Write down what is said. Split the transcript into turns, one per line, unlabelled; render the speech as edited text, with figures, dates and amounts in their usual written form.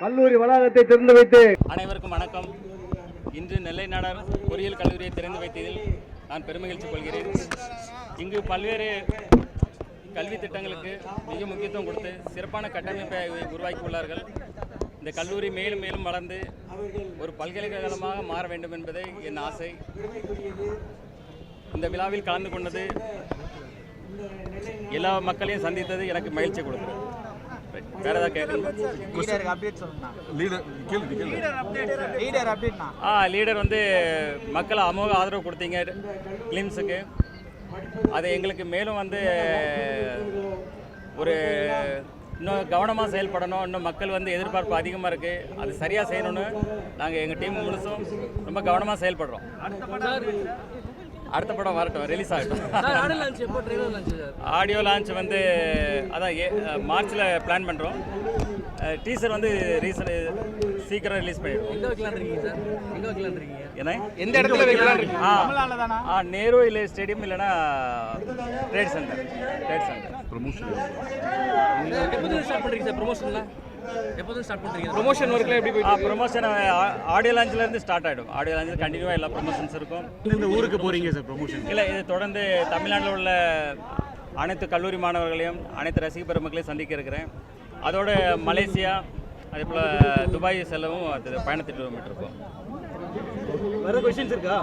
கல்லூரி வளாகத்தை திறந்து வைத்து
அனைவருக்கும் வணக்கம். இன்று நெல்லை நாடார் பொறியியல் கல்லூரியை திறந்து வைத்ததில் நான் பெருமகிழ்ச்சி கொள்கிறேன். இங்கு பல்வேறு கல்வி திட்டங்களுக்கு மிக முக்கியத்துவம் கொடுத்து சிறப்பான கட்டமைப்பை உருவாக்கி உள்ளார்கள். இந்த கல்லூரி மேலும் மேலும் வளர்ந்து ஒரு பல்கலைக்கழகமாக மாற வேண்டும் என்பதே என் ஆசை. இந்த விழாவில் கலந்து கொண்டது எல்லா மக்களையும் சந்தித்தது எனக்கு மகிழ்ச்சி கொடுத்தது. வேற ஏதாவது கேட்கணும்? லீடர் வந்து மக்கள் அமோக ஆதரவு கொடுத்தீங்க கிளிம்ஸுக்கு. அது எங்களுக்கு மேலும் வந்து ஒரு இன்னும் கவனமாக செயல்படணும். இன்னும் மக்கள் வந்து எதிர்பார்ப்பு அதிகமாக இருக்குது. அது சரியாக செய்யணும்னு நாங்கள் எங்கள் டீம் முழுசும் ரொம்ப கவனமாக செயல்படுறோம். அடுத்த படம் வரட்டும், ரிலீஸ் ஆகட்டும். ஆடியோ லான்ச் வந்து அதான் மார்ச்சில் பிளான் பண்ணுறோம். டீசர் வந்து சீக்கிரம் ரிலீஸ் பண்ணிடுவோம். ஏன்னா
எந்த இடத்துல வைக்கலாம்?
நேரு இல்லை ஸ்டேடியம் இல்லைன்னா ட்ரேட் சென்டர்.
ப்ரொமோஷன்
ஒர்க்கில் எப்படி போயிட்டு? ப்ரொமோஷன் ஆடியோ லான்ச்லேருந்து ஸ்டார்ட் ஆகிடும். ஆடியோ லான்ச்சில் கண்டினியூவாக எல்லா ப்ரொமோஷன்ஸ் இருக்கும்.
இந்த ஊருக்கு போகிறீங்க சார் ப்ரொமோஷன்?
இல்லை, இது தொடர்ந்து தமிழ்நாட்டில் உள்ள அனைத்து கல்லூரி மாணவர்களையும் அனைத்து ரசிக பெருமக்களையும் சந்திக்க இருக்கிறேன். அதோட மலேசியா அதே போல் துபாய் செல்லவும் அது பயணத்திட்டு இருக்கோம்.
வேறு கொஸ்டின்ஸ் இருக்கா?